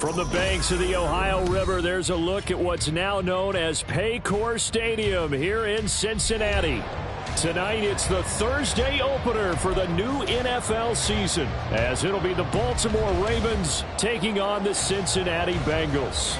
From the banks of the Ohio River, there's a look at what's now known as Paycor Stadium here in Cincinnati. Tonight, it's the Thursday opener for the new NFL season, as it'll be the Baltimore Ravens taking on the Cincinnati Bengals.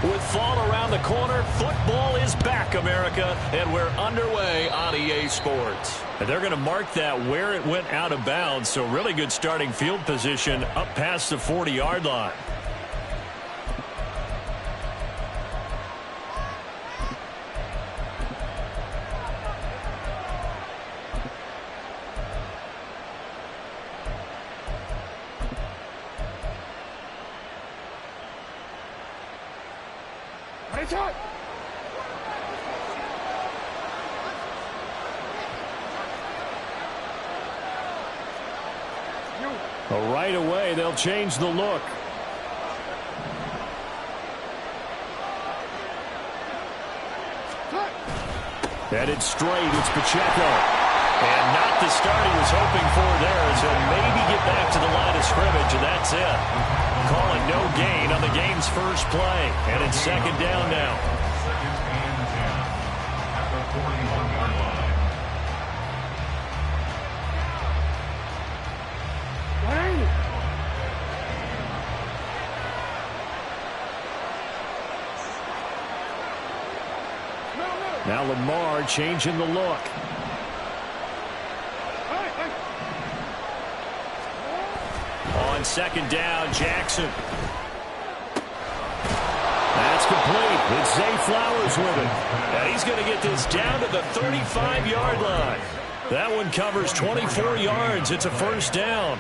With fall around the corner, football is back, America, and we're underway on EA Sports. And they're going to mark that where it went out of bounds, so really good starting field position up past the 40-yard line. Right away, they'll change the look. Headed straight, it's Pacheco. And not the start he was hoping for there, as he'll maybe get back to the line of scrimmage, and that's it. Calling no gain on the game's first play. And it's second down now. Now Lamar changing the look. On second down, Jackson. That's complete. It's Zay Flowers with it. And he's going to get this down to the 35-yard line. That one covers 24 yards. It's a first down.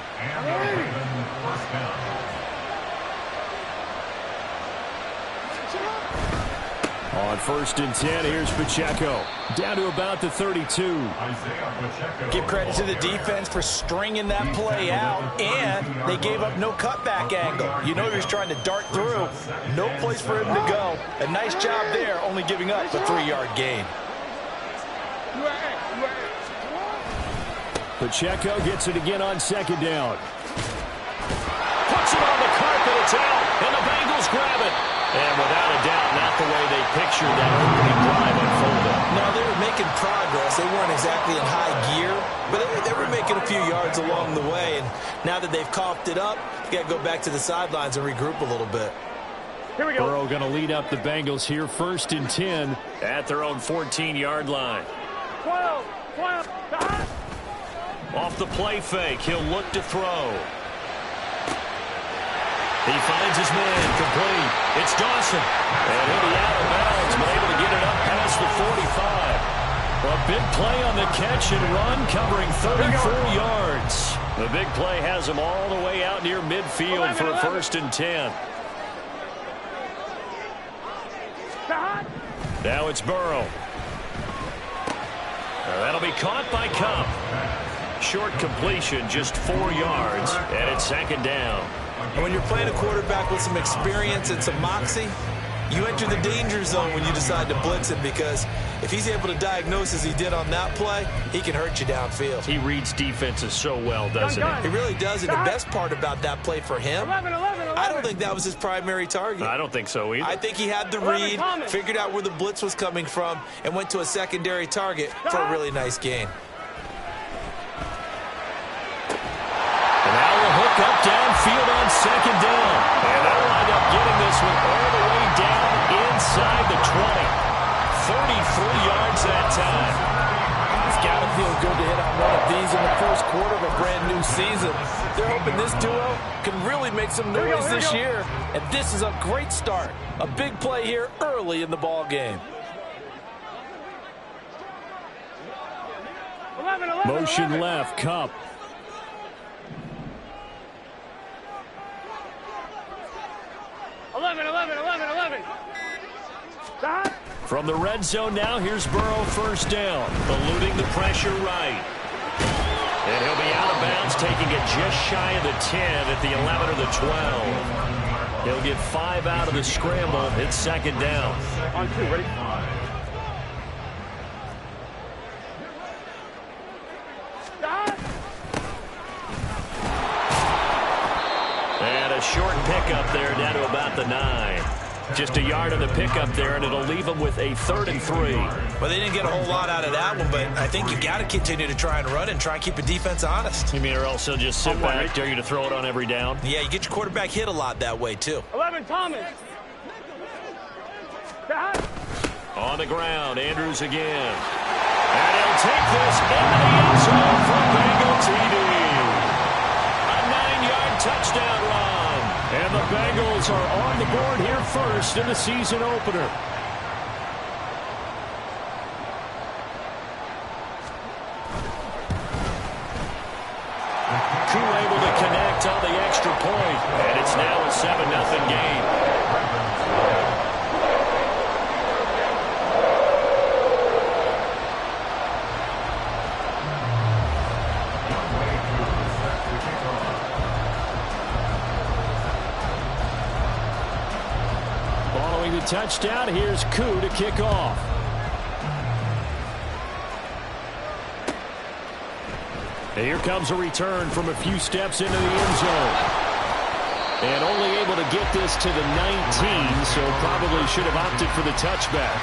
On first and 10, here's Pacheco. Down to about the 32. Give credit to the defense for stringing that play out, and they gave up no cutback angle. You know he was trying to dart through. No place for him to go. A nice job there, only giving up a 3-yard gain. Pacheco gets it again on second down. Puts it on the carpet, it's out, and the Bengals grab it. And without a doubt, not the way they pictured that opening drive unfolded. No, they were making progress. They weren't exactly in high gear, but they were making a few yards along the way. And now that they've coughed it up, you got to go back to the sidelines and regroup a little bit. Here we go. Burrow going to lead up the Bengals here, first and 10 at their own 14-yard line. 12. Off the play fake, he'll look to throw. He finds his man, complete. It's Dawson. And he'll be out of bounds, but able to get it up past the 45. A big play on the catch and run, covering 34 yards. The big play has him all the way out near midfield for a first and 10. Now it's Burrow. That'll be caught by Cup. Short completion, just 4 yards, and it's second down. And when you're playing a quarterback with some experience and some moxie, you enter the danger zone when you decide to blitz him, because if he's able to diagnose as he did on that play, he can hurt you downfield. He reads defenses so well, doesn't he? He really does, and the best part about that play for him, I don't think that was his primary target. I don't think so either. I think he had the read, figured out where the blitz was coming from, and went to a secondary target for a really nice gain. Hook up downfield on second down. And they'll wind up getting this one all the way down inside the 20. 33 yards that time. It's got to feel good to hit on one of these in the first quarter of a brand new season. They're hoping this duo can really make some noise this year. And this is a great start. A big play here early in the ball game. Motion left, Cup. From the red zone now, here's Burrow, first down. Eluding the pressure right. And he'll be out of bounds, taking it just shy of the 10 at the 11 or the 12. He'll get 5 out of the scramble. It's second down. On 2, ready? And a short pickup there down to about the 9. Just a yard on the pickup there, and it'll leave them with a 3rd and 3. Well, they didn't get a whole lot out of that one, but I think you got to continue to try and run and try and keep the defense honest. You mean, or else they'll just sit back, dare you to throw it on every down? Yeah, you get your quarterback hit a lot that way, too. 11, Thomas. On the ground, Andrews again. And he'll take this into the end zone for a Bengal TD. A 9-yard touchdown run. And the Bengals are on the board here first in the season opener. Koo able to connect on the extra point. And it's now a 7-0 game. Following the touchdown, here's Koo to kick off. And here comes a return from a few steps into the end zone. And only able to get this to the 19, so probably should have opted for the touchback.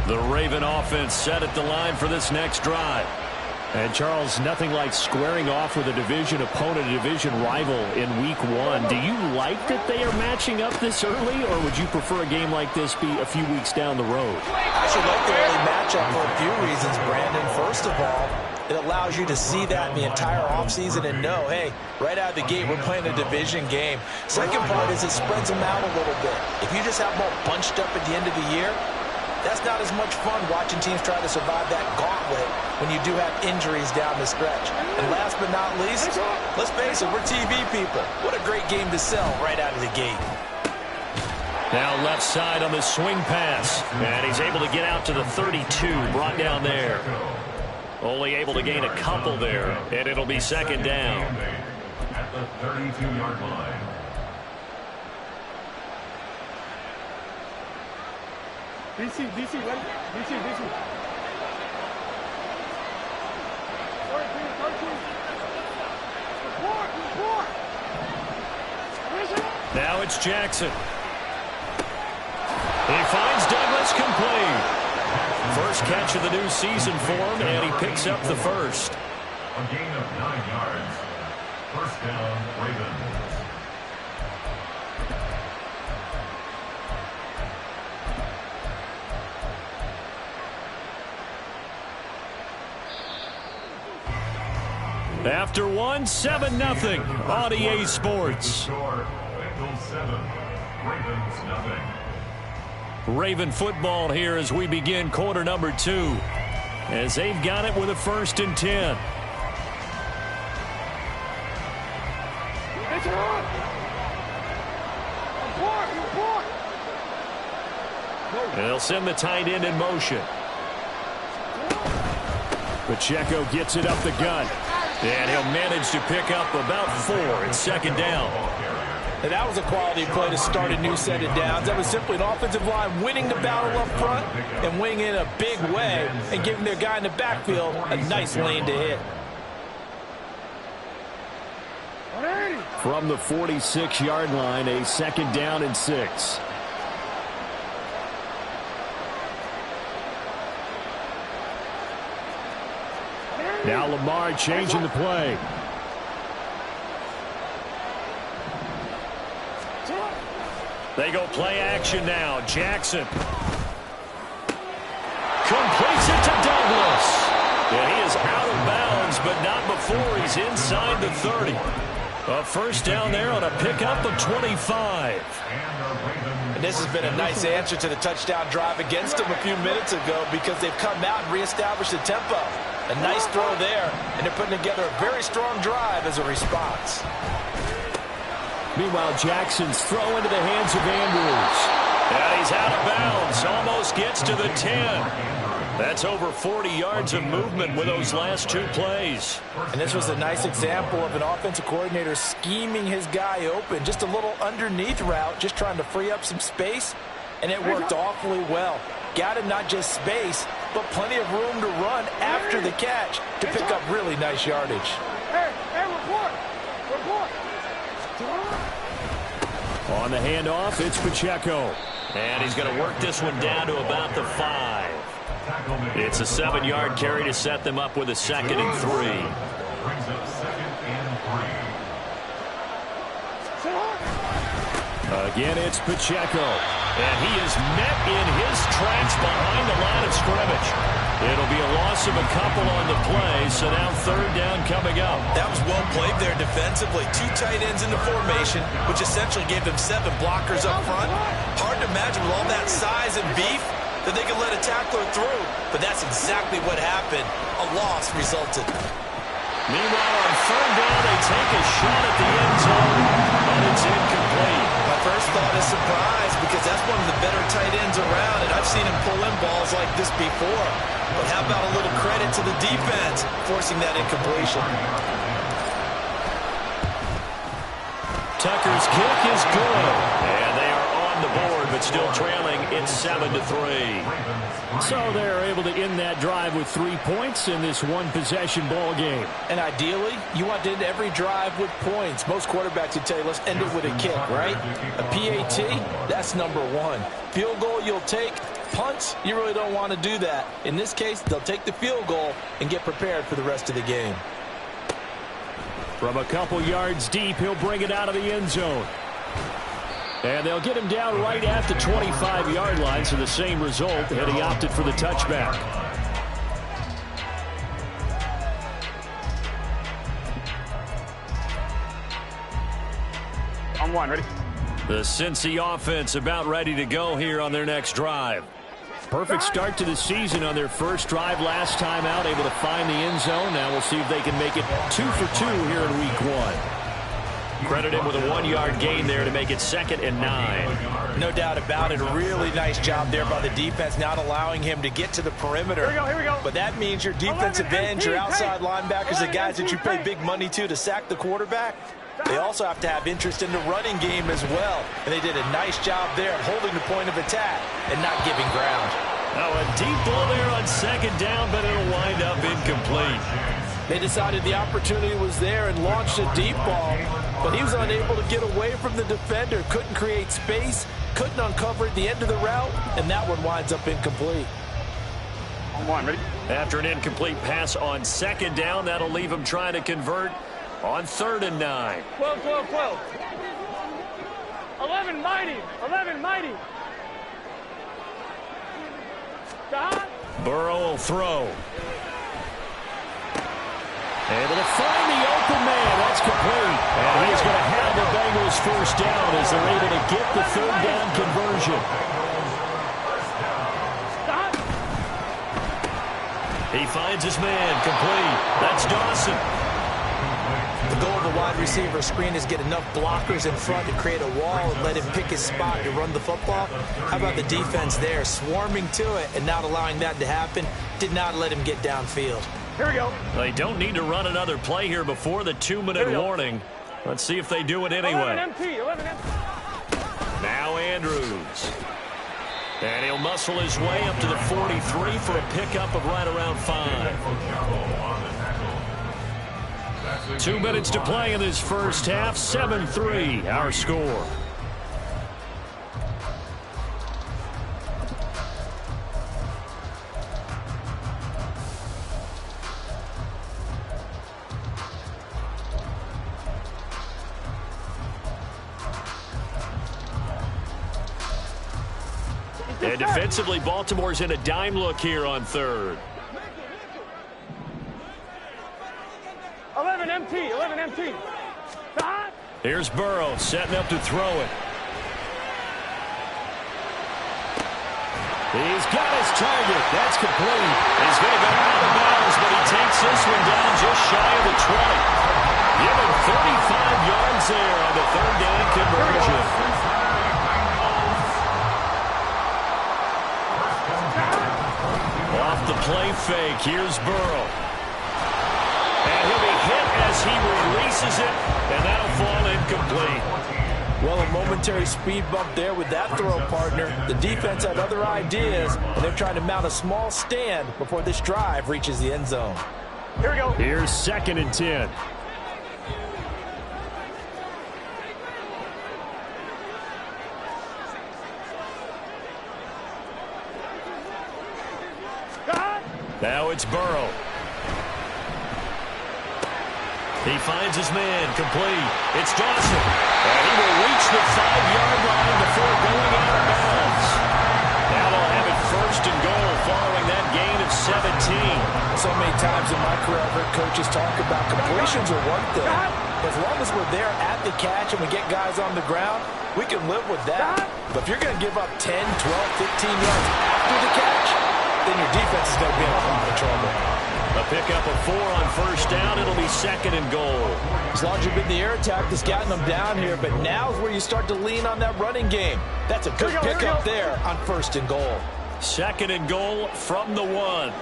The Raven offense set at the line for this next drive. And, Charles, nothing like squaring off with a division opponent, a division rival in Week 1. Do you like that they are matching up this early, or would you prefer a game like this be a few weeks down the road? I should like the early matchup for a few reasons, Brandon. First of all, it allows you to see that in the entire offseason and know, hey, right out of the gate, we're playing a division game. Second part is it spreads them out a little bit. If you just have them all bunched up at the end of the year, that's not as much fun watching teams try to survive that gauntlet when you do have injuries down the stretch. And last but not least, let's face it, we're TV people. What a great game to sell right out of the gate. Now left side on the swing pass. And he's able to get out to the 32, brought down there. Only able to gain a couple there, and it'll be second down. At the 32-yard line. DC, ready? DC. 13. Report. Now it's Jackson. He finds Douglas complete. First catch of the new season for him, and he picks up the first. A gain of 9 yards. First down, Ravens. After one, 7-0 on EA Sports. Score, Bengals 7, Ravens nothing. Raven football here as we begin quarter number 2. As they've got it with a 1st and 10. And they'll send the tight end in motion. Pacheco gets it up the gut. And he'll manage to pick up about 4. It's second down. And that was a quality play to start a new set of downs. That was simply an offensive line winning the battle up front and winning in a big way and giving their guy in the backfield a nice lane to hit. From the 46-yard line, a second down and 6. Now Lamar changing the play. They go play action now. Jackson completes it to Douglas. And he is out of bounds, but not before he's inside the 30. A first down there on a pickup of 25. And this has been a nice answer to the touchdown drive against them a few minutes ago because they've come out and reestablished the tempo. A nice throw there, and they're putting together a very strong drive as a response. Meanwhile, Jackson's throw into the hands of Andrews. And he's out of bounds. Almost gets to the 10. That's over 40 yards of movement with those last two plays. And this was a nice example of an offensive coordinator scheming his guy open. Just a little underneath route, just trying to free up some space. And it worked awfully well. Got him not just space, but plenty of room to run after the catch to pick up really nice yardage. Hey, report! On the handoff, it's Pacheco. And he's going to work this one down to about the 5. It's a 7-yard carry to set them up with a 2nd and 3. Brings up 2nd and 3. Again, it's Pacheco. And he is met in his tracks behind the line of scrimmage. It'll be a loss of a couple on the play, so now 3rd down coming up. That was well played there defensively. 2 tight ends in the formation, which essentially gave them 7 blockers up front. Hard to imagine with all that size and beef that they could let a tackler through, but that's exactly what happened. A loss resulted. Meanwhile, on 3rd down, they take a shot at the end zone, but it's incomplete. My first thought is surprise, because that's one of the better tight ends around, and I've seen him pull in balls like this before. But how about a little credit to the defense forcing that incompletion? Tucker's kick is good. And they are on the board, but still trailing. It's 7-3. So they're able to end that drive with 3 points in this one-possession ball game. And ideally, you want to end every drive with points. Most quarterbacks would tell you, let's end it with a kick, right? A PAT, that's number 1. Field goal you'll take. Punts, you really don't want to do that. In this case, they'll take the field goal and get prepared for the rest of the game. From a couple yards deep, he'll bring it out of the end zone. And they'll get him down right at the 25-yard line, so the same result, and he opted for the touchback. On 1, ready? The Cincy offense about ready to go here on their next drive. Perfect start to the season on their first drive last time out, able to find the end zone. Now we'll see if they can make it 2 for 2 here in week 1. Credit him with a 1-yard gain there to make it 2nd and 9. No doubt about it. A really nice job there by the defense, not allowing him to get to the perimeter. Here we go. But that means your defensive ends, your outside linebackers, the guys that you pay big money to sack the quarterback, they also have to have interest in the running game as well. And they did a nice job there of holding the point of attack and not giving ground. Now a deep ball there on 2nd down, but it'll wind up incomplete. They decided the opportunity was there and launched a deep ball, but he was unable to get away from the defender, couldn't create space, couldn't uncover at the end of the route, and that one winds up incomplete. On 1, ready? After an incomplete pass on 2nd down, that'll leave him trying to convert on 3rd and 9. 12. 11 mighty. Stop. Burrow will throw. Able to find the open man. That's complete. And he's going to have the Bengals first down as they're able to get the 3rd down conversion. Stop. He finds his man, complete. That's Dawson. The goal of the wide receiver screen is get enough blockers in front to create a wall and let him pick his spot to run the football. How about the defense there, swarming to it and not allowing that to happen? Did not let him get downfield. Here we go. They don't need to run another play here before the 2-minute warning. Let's see if they do it anyway. 11 MT. Now Andrews. And he'll muscle his way up to the 43 for a pickup of right around 5. 2 minutes to play in this first half. 7-3, our score. And defensively, Baltimore's in a dime look here on 3rd. 11 MT. Stop. Here's Burrow setting up to throw it. He's got his target. That's complete. He's going to go out of bounds, but he takes this one down just shy of the 20. Given 35 yards scores there on the third down conversion. Off the play fake, here's Burrow. And he'll be hit as he releases it, and that'll fall incomplete. Well, a momentary speed bump there with that throw, partner. The defense had other ideas, and they're trying to mount a small stand before this drive reaches the end zone. Here we go. Here's 2nd and 10. Now it's Burrow. He finds his man, complete. It's Dawson. And he will reach the 5-yard line before going out of bounds. Now they'll have it 1st and goal following that gain of 17. So many times in my career, I've heard coaches talk about completions are one thing. As long as we're there at the catch and we get guys on the ground, we can live with that. But if you're going to give up 10, 12, 15 yards after the catch, then your defense is going to be in a lot of trouble. A pickup of 4 on 1st down. It'll be 2nd and goal. As long as you've been the air attack that's gotten them down here, but now is where you start to lean on that running game. That's a good pickup there on 1st and goal. 2nd and goal from the 1.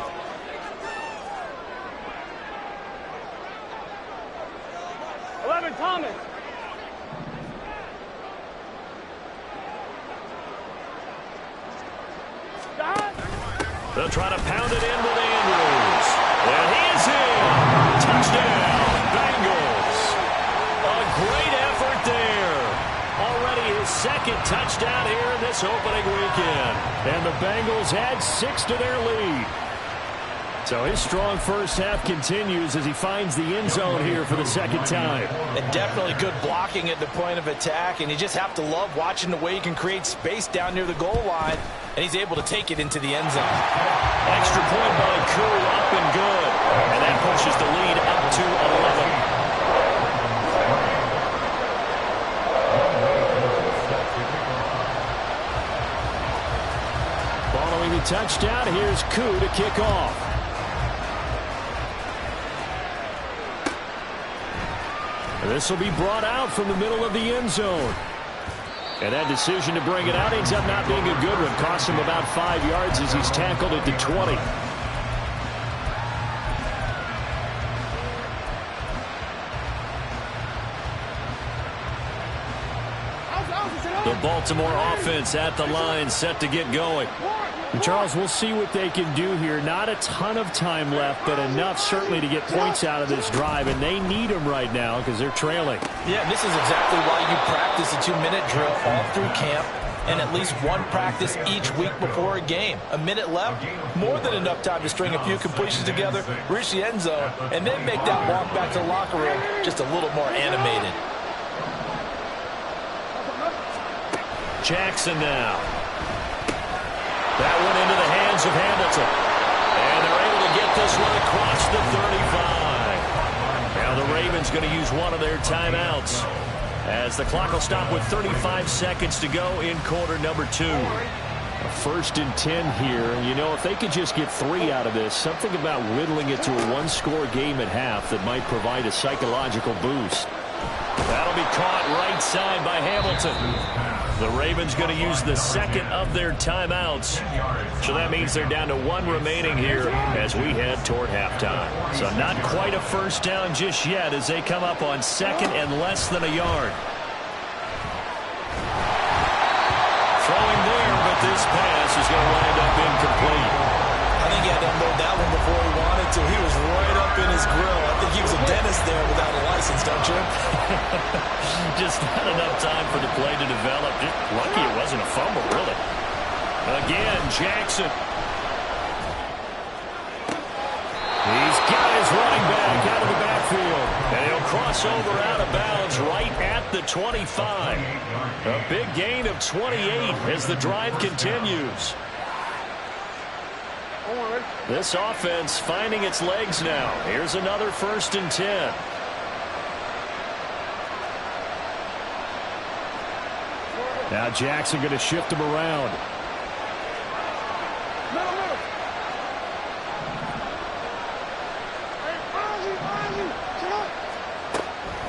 Thomas. They'll try to pound it in with Andrews. And he is in. Touchdown, Bengals. A great effort there. Already his 2nd touchdown here in this opening weekend. And the Bengals add 6 to their lead. So his strong first half continues as he finds the end zone here for the 2nd time. And definitely good blocking at the point of attack, and you just have to love watching the way he can create space down near the goal line, and he's able to take it into the end zone. Extra point by Koo, up and good. And that pushes the lead up to 11. Following the touchdown, here's Koo to kick off. This will be brought out from the middle of the end zone. And that decision to bring it out ends up not being a good one. Cost him about 5 yards as he's tackled at the 20. The Baltimore offense at the line, set to get going. And Charles, we'll see what they can do here. Not a ton of time left, but enough certainly to get points out of this drive, and they need them right now because they're trailing. Yeah, and this is exactly why you practice a 2-minute drill all through camp and at least one practice each week before a game. A minute left, more than enough time to string a few completions together, reach the end zone, and then make that walk back to the locker room just a little more animated. Jackson now. That went into the hands of Hamilton. And they're able to get this one across the 35. Now the Ravens going to use one of their timeouts as the clock will stop with 35 seconds to go in quarter number 2. 1st and 10 here. You know, if they could just get 3 out of this, something about whittling it to a 1-score game at half that might provide a psychological boost. That'll be caught right side by Hamilton. The Ravens going to use the 2nd of their timeouts. So that means they're down to 1 remaining here as we head toward halftime. So not quite a 1st down just yet as they come up on 2nd and less than a yard. Throwing there, but this pass is going to wind up incomplete. I think he had to unload that one before he wanted to. He was right up in his grill. I think he was a dentist there without a license, don't you? Just not enough time for the play to develop. Just lucky it wasn't a fumble, really. Again, Jackson. He's got his running back out of the backfield. And he'll cross over out of bounds right at the 25. A big gain of 28 as the drive continues. This offense finding its legs now. Here's another 1st and 10. Now Jackson going to shift him around.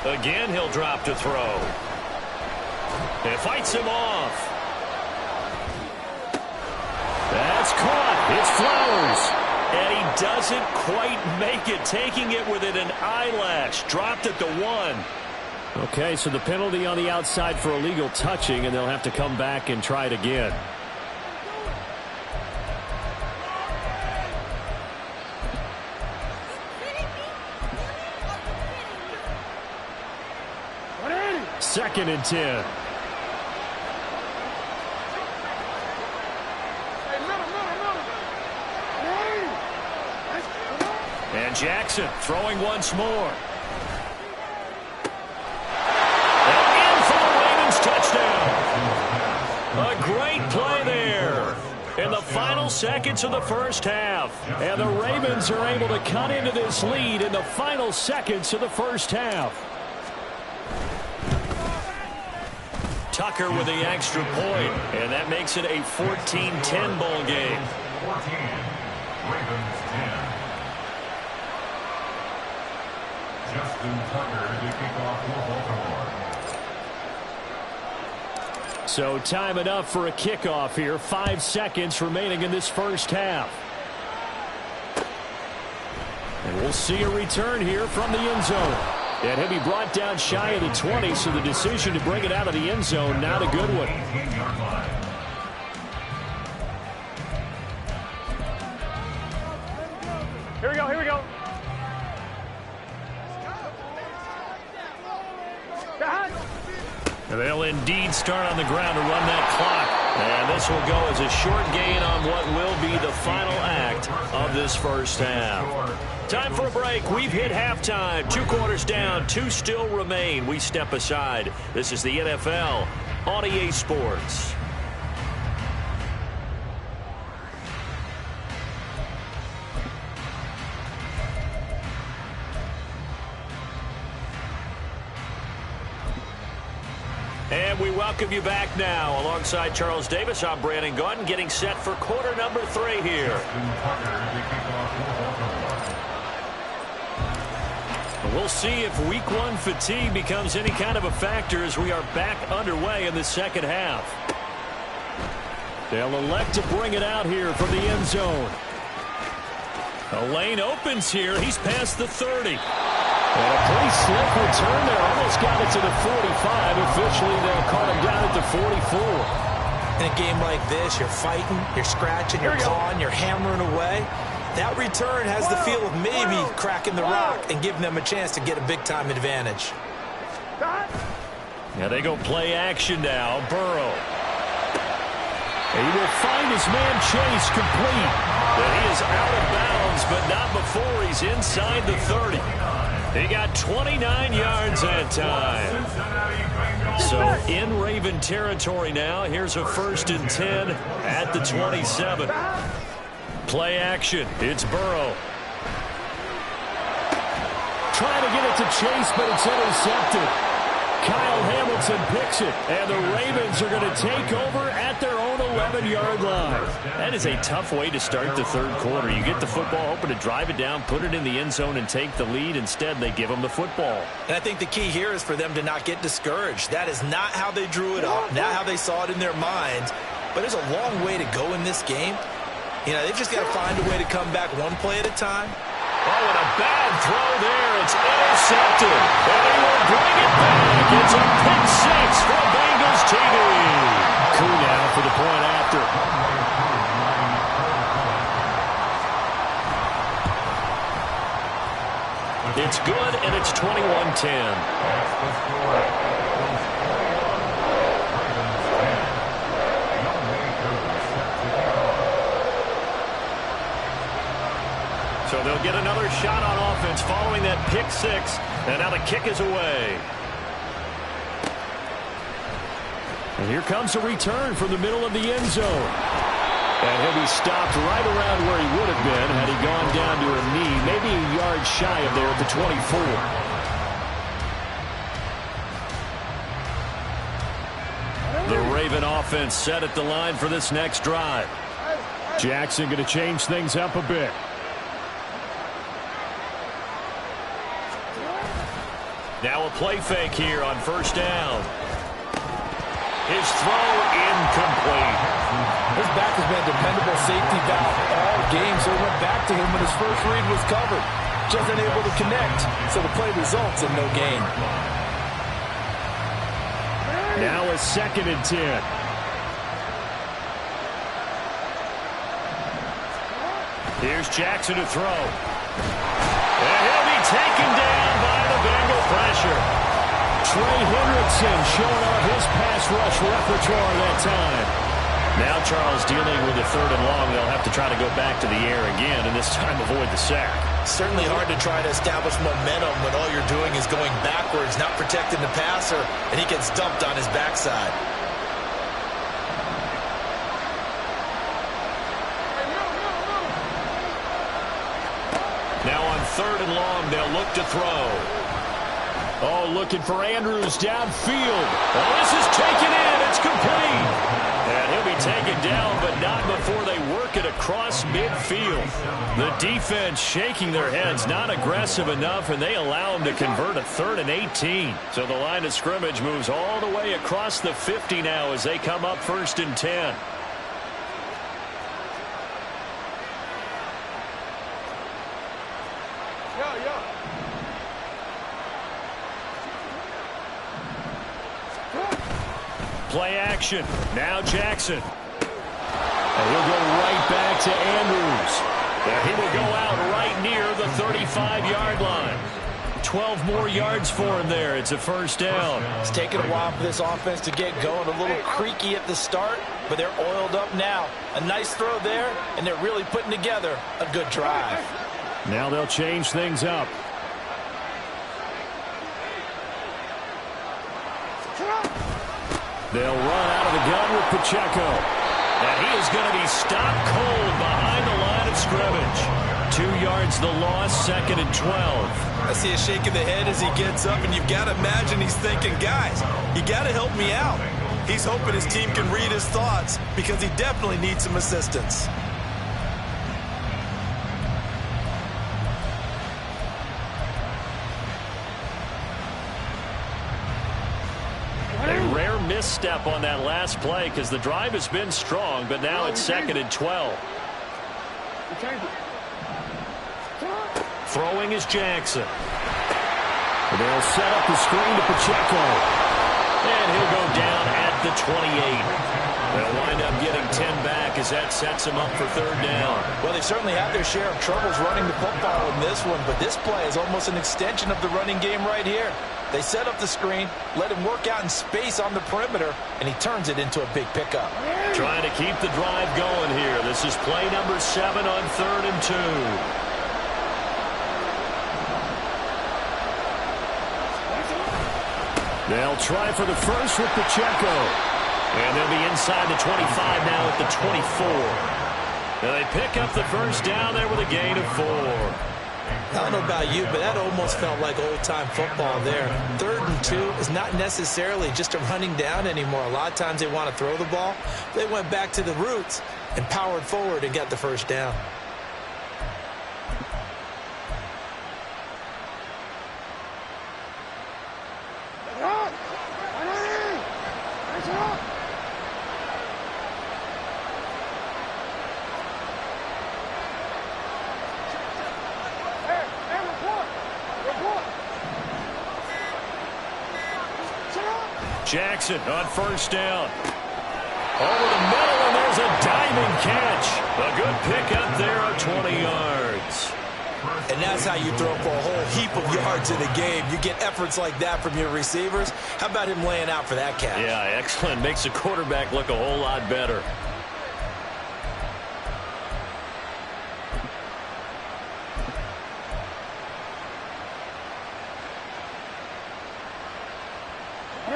Again, he'll drop to throw. It fights him off. That's caught. It's Flowers. And he doesn't quite make it, taking it within an eyelash. Dropped at the 1. Okay, so the penalty on the outside for illegal touching, and they'll have to come back and try it again. Second and 10. And Jackson throwing once more. And in for the Ravens touchdown. A great play there in the final seconds of the first half. And the Ravens are able to cut into this lead in the final seconds of the first half. Tucker with the extra point, and that makes it a 14-10 ball game. 14, Ravens 10. Justin Tucker to kick off for Baltimore. So time enough for a kickoff here. 5 seconds remaining in this first half. And we'll see a return here from the end zone. And he'll be brought down shy of the 20, so the decision to bring it out of the end zone, not a good one. Here we go, here we go. And they'll indeed start on the ground to run that clock. And this will go as a short gain on what will be the final act of this first half. Time for a break. We've hit halftime. 2 quarters down, 2 still remain. We step aside. This is the NFL on EA Sports. And we welcome you back now. Alongside Charles Davis, I'm Brandon Gaudin, getting set for quarter number 3 here. We'll see if week 1 fatigue becomes any kind of a factor as we are back underway in the second half. They'll elect to bring it out here from the end zone. A lane opens here. He's past the 30. And a pretty slick return there. Almost got it to the 45. Officially, they'll call him down at the 44. In a game like this, you're fighting, you're scratching, you're clawing, you're hammering away. That return has the feel of maybe cracking the rock and giving them a chance to get a big-time advantage. Now they go play action now. Burrow. He will find his man Chase complete. And he is out of bounds, but not before he's inside the 30. He got 29 yards that time. So in Raven territory now. Here's a 1st and 10 at the 27. Play action. It's Burrow. Trying to get it to Chase, but it's intercepted. Kyle Hamilton picks it, and the Ravens are going to take over at their own 11-yard line. That is a tough way to start the 3rd quarter. You get the football, hoping to drive it down, put it in the end zone, and take the lead. Instead, they give them the football. And I think the key here is for them to not get discouraged. That is not how they drew it up, not how they saw it in their minds. But there's a long way to go in this game. You know, they've just got to find a way to come back one play at a time. Oh, and a bad throw there. It's intercepted. And they will bring it back. It's a pick 6 for Bengals TV. Coup now for the point after. It's good, and it's 21-10. So they'll get another shot on offense following that pick 6. And now the kick is away. And here comes a return from the middle of the end zone. And he'll be stopped right around where he would have been had he gone down to a knee, maybe a yard shy of there at the 24. The Raven offense set at the line for this next drive. Jackson going to change things up a bit. Now a play fake here on first down. His throw incomplete. His back has been a dependable safety valve all game, so he went back to him when his first read was covered. Just unable to connect, so the play results in no gain. Now a 2nd and 10. Here's Jackson to throw. And he'll be taken down by the Bengal pressure. Trey Hendrickson showing off his pass rush repertoire that time. Now Charles dealing with a 3rd and long. They'll have to try to go back to the air again, and this time avoid the sack. Certainly hard to try to establish momentum when all you're doing is going backwards, not protecting the passer, and he gets dumped on his backside. Now on 3rd and long, they'll look to throw. Oh, looking for Andrews downfield. Oh, this is taken in. It's complete. And he'll be taken down, but not before they work it across midfield. The defense shaking their heads, not aggressive enough, and they allow him to convert a 3rd and 18. So the line of scrimmage moves all the way across the 50 now as they come up 1st and 10. Play action. Now Jackson. And he'll go right back to Andrews. And he will go out right near the 35-yard line. 12 more yards for him there. It's a 1st down. It's taken a while for this offense to get going. A little creaky at the start, but they're oiled up now. A nice throw there, and they're really putting together a good drive. Now they'll change things up. They'll run out of the gun with Pacheco. And he is going to be stopped cold behind the line of scrimmage. 2 yards the loss, 2nd and 12. I see a shake of the head as he gets up, and you've got to imagine he's thinking, guys, you got to help me out. He's hoping his team can read his thoughts because he definitely needs some assistance. A rare misstep on that last play because the drive has been strong, but now it's 2nd and 12. Throwing is Jackson. They'll set up the screen to Pacheco. And he'll go down at the 28. They'll wind up getting 10 back as that sets him up for 3rd down. Well, they certainly have their share of troubles running the football in this one, but this play is almost an extension of the running game right here. They set up the screen, let him work out in space on the perimeter, and he turns it into a big pickup. Trying to keep the drive going here. This is play number 7 on 3rd and 2. They'll try for the first with Pacheco. And they'll be inside the 25 now at the 24. And they pick up the 1st down there with a gain of 4. I don't know about you, but that almost felt like old-time football there. 3rd and 2 is not necessarily just a running down anymore. A lot of times they want to throw the ball. They went back to the roots and powered forward and got the 1st down. Jackson on 1st down. Over the middle, and there's a diving catch. A good pickup there of 20 yards. And that's how you throw for a whole heap of yards in a game. You get efforts like that from your receivers. How about him laying out for that catch? Yeah, excellent. Makes the quarterback look a whole lot better.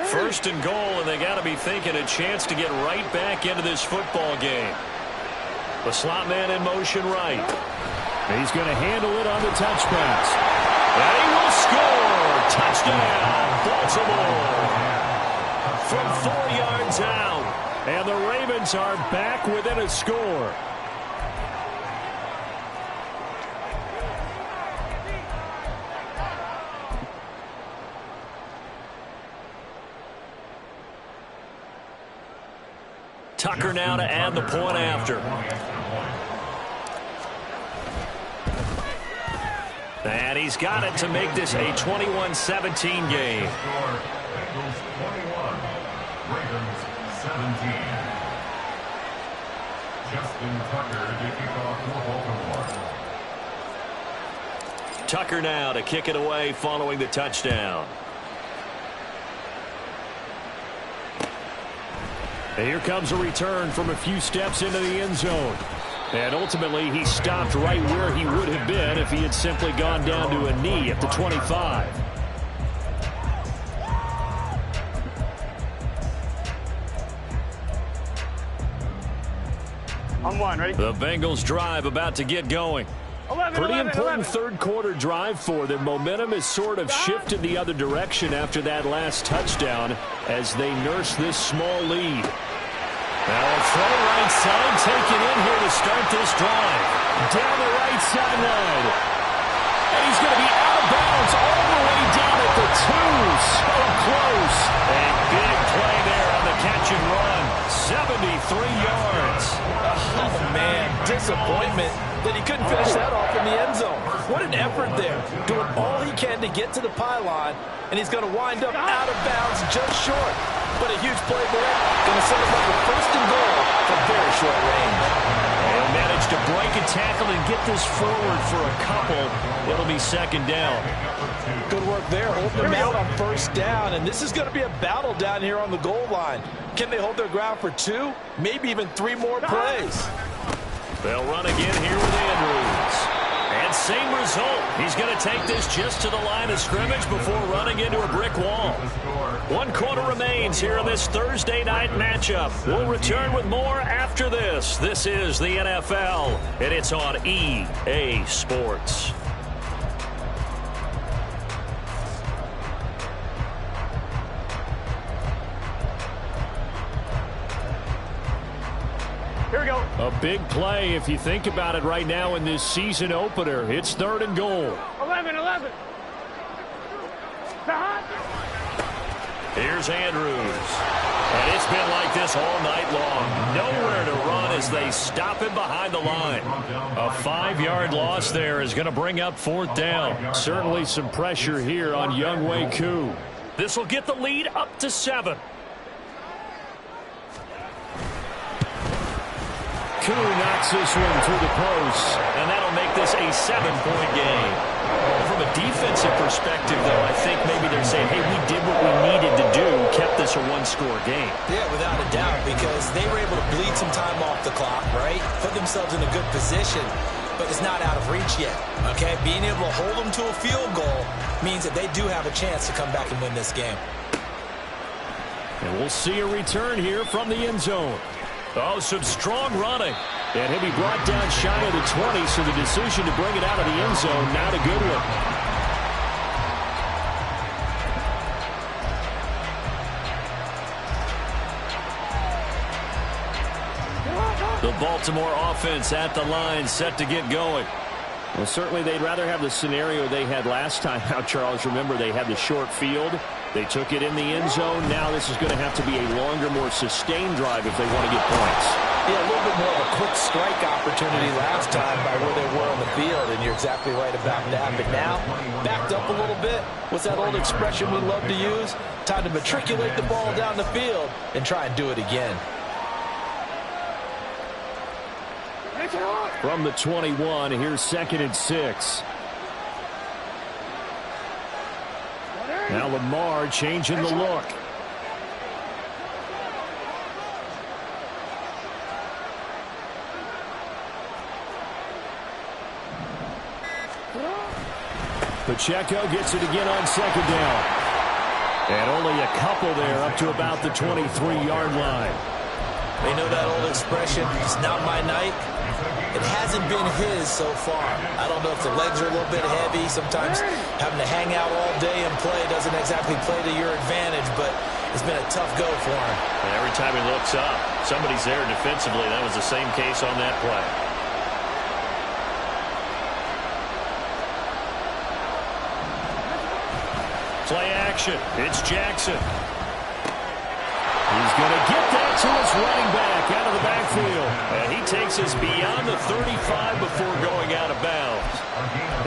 First and goal, and they got to be thinking a chance to get right back into this football game. The slot man in motion right. He's going to handle it on the touch pass. And he will score. Touchdown, Baltimore. From 4 yards out. And the Ravens are back within a score. Tucker now to add the point after. And he's got it to make this a 21-17 game. Bengals 21, Ravens 17. Justin Tucker to kick off for Baltimore. Tucker now to kick it away following the touchdown. And here comes a return from a few steps into the end zone. And ultimately, he stopped right where he would have been if he had simply gone down to a knee at the 25. On one, ready? The Bengals drive about to get going. 11, Pretty 11, important 11. third quarter drive for them. Momentum has sort of shifted the other direction after that last touchdown as they nurse this small lead. Now a throw right side taken in here to start this drive. Down the right sideline. And he's going to be out of bounds all the way down at the 2. So close. A big play there on the catch and run. 73 yards. Oh, man, disappointment that he couldn't finish that off in the end zone. What an effort there, doing all he can to get to the pylon, and he's going to wind up out of bounds just short. But a huge play there, going to set him up with first and goal from very short range. He'll manage to break a tackle and get this forward for a couple. It'll be second down. Good work there, holding them out on first down, and this is going to be a battle down here on the goal line. Can they hold their ground for 2, maybe even 3 more plays? They'll run again here with Andrews. And same result. He's going to take this just to the line of scrimmage before running into a brick wall. 1 quarter remains here in this Thursday night matchup. We'll return with more after this. This is the NFL, and it's on EA Sports. Here we go. A big play if you think about it right now in this season opener. It's 3rd and goal. 11, 11. Here's Andrews. And it's been like this all night long. Nowhere to run as they stop him behind the line. A 5-yard loss there is going to bring up 4th down. Certainly some pressure here on Younghoe Koo. This will get the lead up to 7. Koo knocks this one through the post. And that'll make this a 7-point game. From a defensive perspective, though, I think maybe they're saying, hey, we did what we needed to do, kept this a 1-score game. Yeah, without a doubt, because they were able to bleed some time off the clock, right? Put themselves in a good position, but it's not out of reach yet, okay? Being able to hold them to a field goal means that they do have a chance to come back and win this game. And we'll see a return here from the end zone. Oh, some strong running. And he'll be brought down shy of the 20, so the decision to bring it out of the end zone, not a good one. The Baltimore offense at the line, set to get going. Well, certainly they'd rather have the scenario they had last time out, Charles. Remember, they had the short field. They took it in the end zone. Now this is going to have to be a longer, more sustained drive if they want to get points. Yeah, a little bit more of a quick strike opportunity last time by where they were on the field, and you're exactly right about that. But now, backed up a little bit. What's that old expression we love to use? Time to matriculate the ball down the field and try and do it again. From the 21, here's 2nd and 6. Now Lamar changing the look. Pacheco gets it again on 2nd down. And only a couple there up to about the 23-yard line. They know that old expression, it's not my night. It hasn't been his so far. I don't know if the legs are a little bit heavy. Sometimes having to hang out all day and play doesn't exactly play to your advantage, but it's been a tough go for him. And every time he looks up, somebody's there defensively. That was the same case on that play. Play action. It's Jackson. He's going to get that to his running back out of the backfield. And he takes us beyond the 35 before going out of bounds.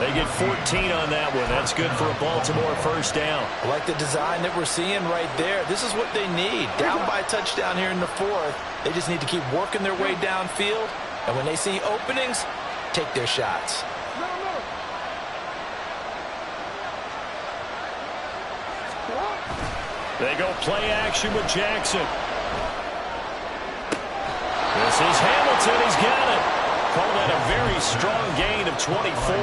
They get 14 on that one. That's good for a Baltimore first down. I like the design that we're seeing right there. This is what they need. Down by a touchdown here in the fourth. They just need to keep working their way downfield. And when they see openings, take their shots. They go play action with Jackson. This is Hamilton. He's got it. Call that a very strong gain of 24.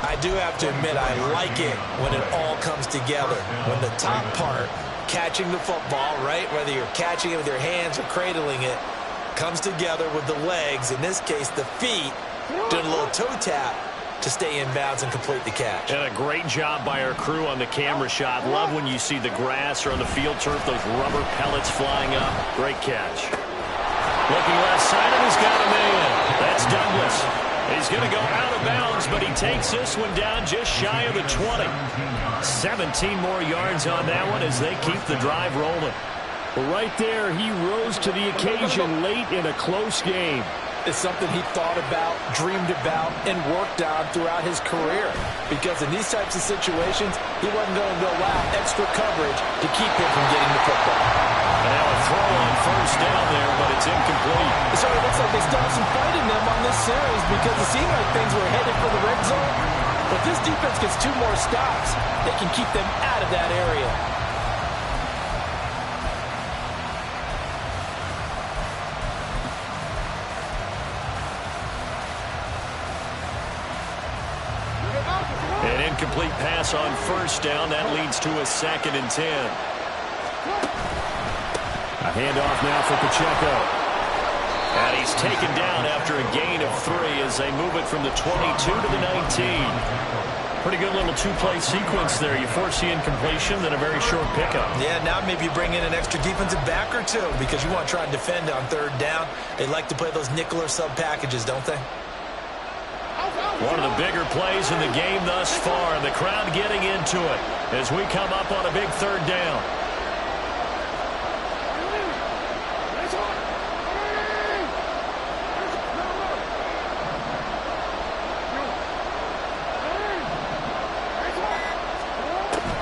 I do have to admit, I like it when it all comes together. When the top part, catching the football, right, whether you're catching it with your hands or cradling it, comes together with the legs, in this case the feet, doing a little toe tap to stay in bounds and complete the catch. And a great job by our crew on the camera shot. Love when you see the grass or on the field turf, those rubber pellets flying up. Great catch. Looking left side, and he's got a man. That's Douglas. He's going to go out of bounds, but he takes this one down just shy of the 20. 17 more yards on that one as they keep the drive rolling. Well, right there, he rose to the occasion late in a close game. It's something he thought about, dreamed about, and worked on throughout his career. Because in these types of situations, he wasn't going to allow extra coverage to keep him from getting the football. And now a throw on first down there, but it's incomplete. So it looks like they still have some fight in them on this series because it seemed like things were headed for the red zone. But this defense gets 2 more stops. They can keep them out of that area. An incomplete pass on first down. That leads to a 2nd and 10. A handoff now for Pacheco. And he's taken down after a gain of 3 as they move it from the 22 to the 19. Pretty good little 2-play sequence there. You force the incompletion, then a very short pickup. Yeah, now maybe you bring in an extra defensive back or 2 because you want to try and defend on 3rd down. They like to play those nickel or sub packages, don't they? One of the bigger plays in the game thus far, and the crowd getting into it as we come up on a big 3rd down.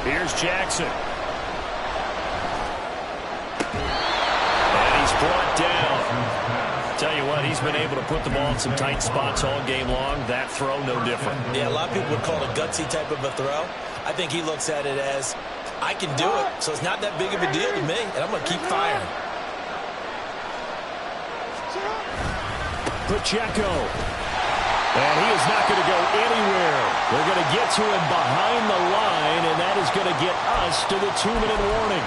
Here's Jackson. And he's brought down. Tell you what, he's been able to put the ball in some tight spots all game long. That throw, no different. Yeah, a lot of people would call it a gutsy type of a throw. I think he looks at it as, I can do it, so it's not that big of a deal to me, and I'm going to keep firing. Pacheco. And he is not going to go anywhere. They're going to get to him behind the line, and that is going to get us to the 2-minute warning.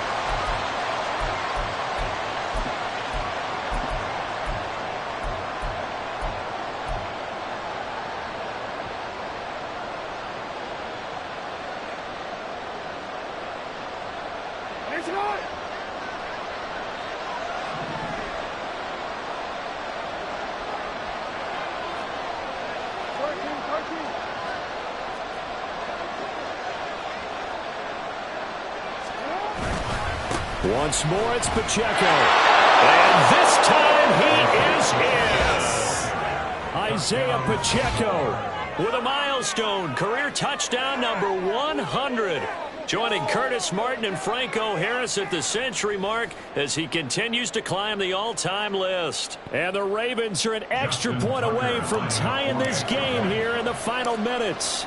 Once more, it's Pacheco. And this time, he is in. Isaiah Pacheco with a milestone career touchdown number 100. Joining Curtis Martin and Franco Harris at the century mark as he continues to climb the all-time list. And the Ravens are an extra point away from tying this game here in the final minutes.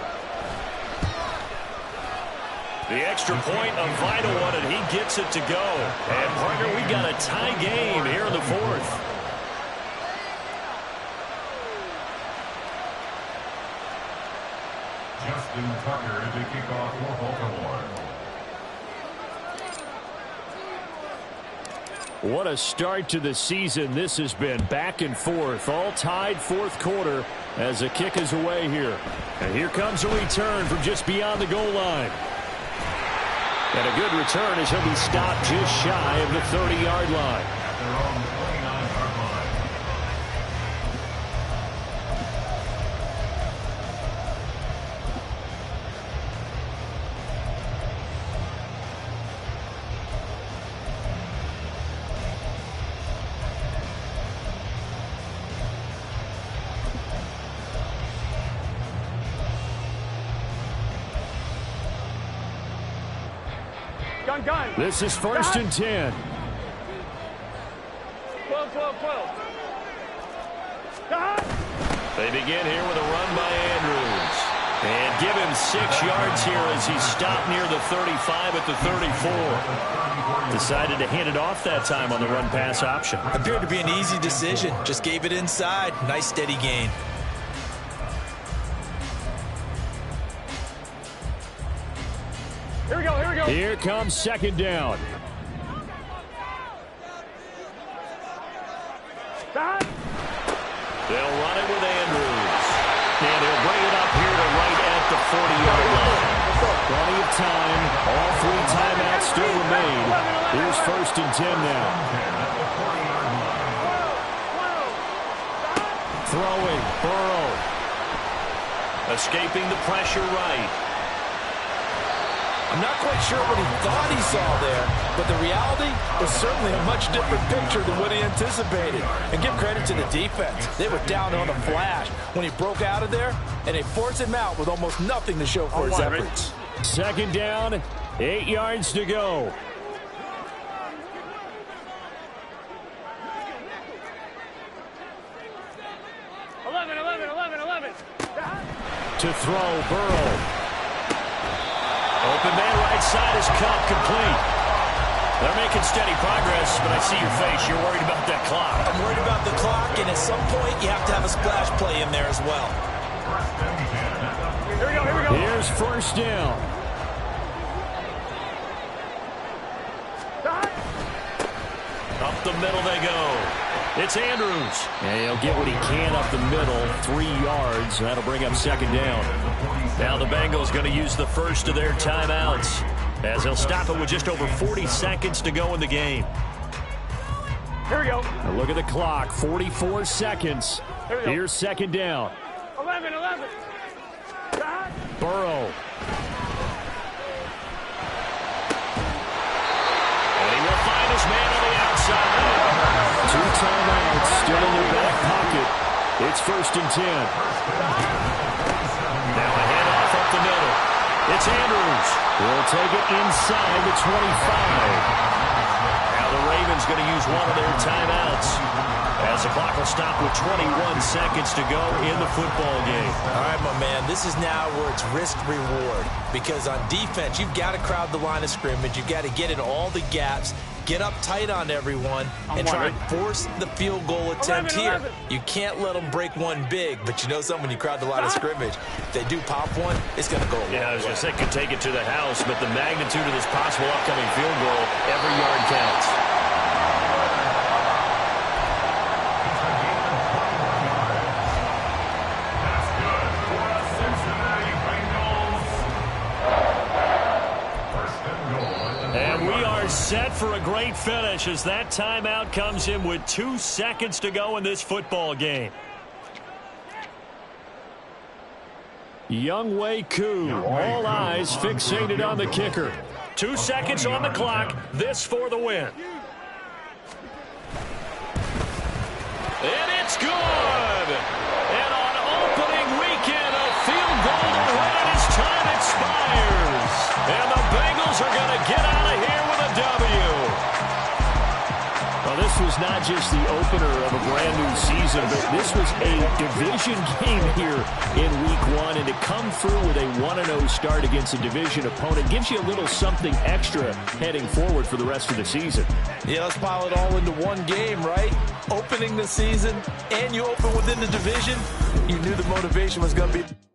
The extra point, a vital one, and he gets it to go. And, partner, we got a tie game here in the 4th. Justin Tucker to kick off for Baltimore. What a start to the season this has been. Back and forth, all tied 4th quarter as the kick is away here. And here comes a return from just beyond the goal line. And a good return as he'll be stopped just shy of the 30-yard line. At their own 29-yard line. Gun. This is 1st and 10. 12. They begin here with a run by Andrews. And give him 6 yards here as he stopped near the 35 at the 34. Decided to hand it off that time on the run-pass option. Appeared to be an easy decision. Just gave it inside. Nice steady gain. Here we go. Here comes 2nd down. They'll run it with Andrews. And he'll bring it up here to right at the 40-yard line. Plenty of time. All 3 timeouts still remain. Here's 1st and 10 now. Throwing. Burrow. Escaping the pressure right. I'm not quite sure what he thought he saw there, but the reality was certainly a much different picture than what he anticipated. And give credit to the defense. They were down on a flash when he broke out of there, and they forced him out with almost nothing to show for his efforts. 2nd down, 8 yards to go. To throw, Burrow. Open man right side is caught complete. They're making steady progress, but I see your face. You're worried about that clock. I'm worried about the clock, and at some point, you have to have a splash play in there as well. Here we go. Here's 1st down. Up the middle they go. It's Andrews. And he'll get what he can up the middle, 3 yards. That'll bring up 2nd down. Now the Bengals going to use the first of their timeouts as they'll stop it with just over 40 seconds to go in the game. Here we go. Now look at the clock, 44 seconds. Here's 2nd down. 11. Burrow. And he will find his man on the outside. 2 timeouts still in their back pocket. It's 1st and 10. Now a handoff up the middle. It's Andrews. He'll take it inside the 25. Now the Ravens going to use one of their timeouts as the clock will stop with 21 seconds to go in the football game. All right, my man, this is now where it's risk-reward, because on defense, you've got to crowd the line of scrimmage. You've got to get in all the gaps, get up tight on everyone, and try and force the field goal attempt here. You can't let them break one big, but you know something, when you crowd the line of scrimmage, if they do pop one, it's going to go a long way. I was going to say could take it to the house, but the magnitude of this possible upcoming field goal, every yard counts. Set for a great finish as that timeout comes in with 2 seconds to go in this football game. Younghoe Koo, all eyes fixated on the kicker. 2 seconds on the clock, this for the win. And it's good! And on opening weekend, a field goal to win as time expires. And the Bengals are going to get out of here with a W. Well, this was not just the opener of a brand-new season, but this was a division game here in Week 1, and to come through with a 1-0 start against a division opponent gives you a little something extra heading forward for the rest of the season. Yeah, let's pile it all into one game, right? Opening the season, and you open within the division, you knew the motivation was going to be...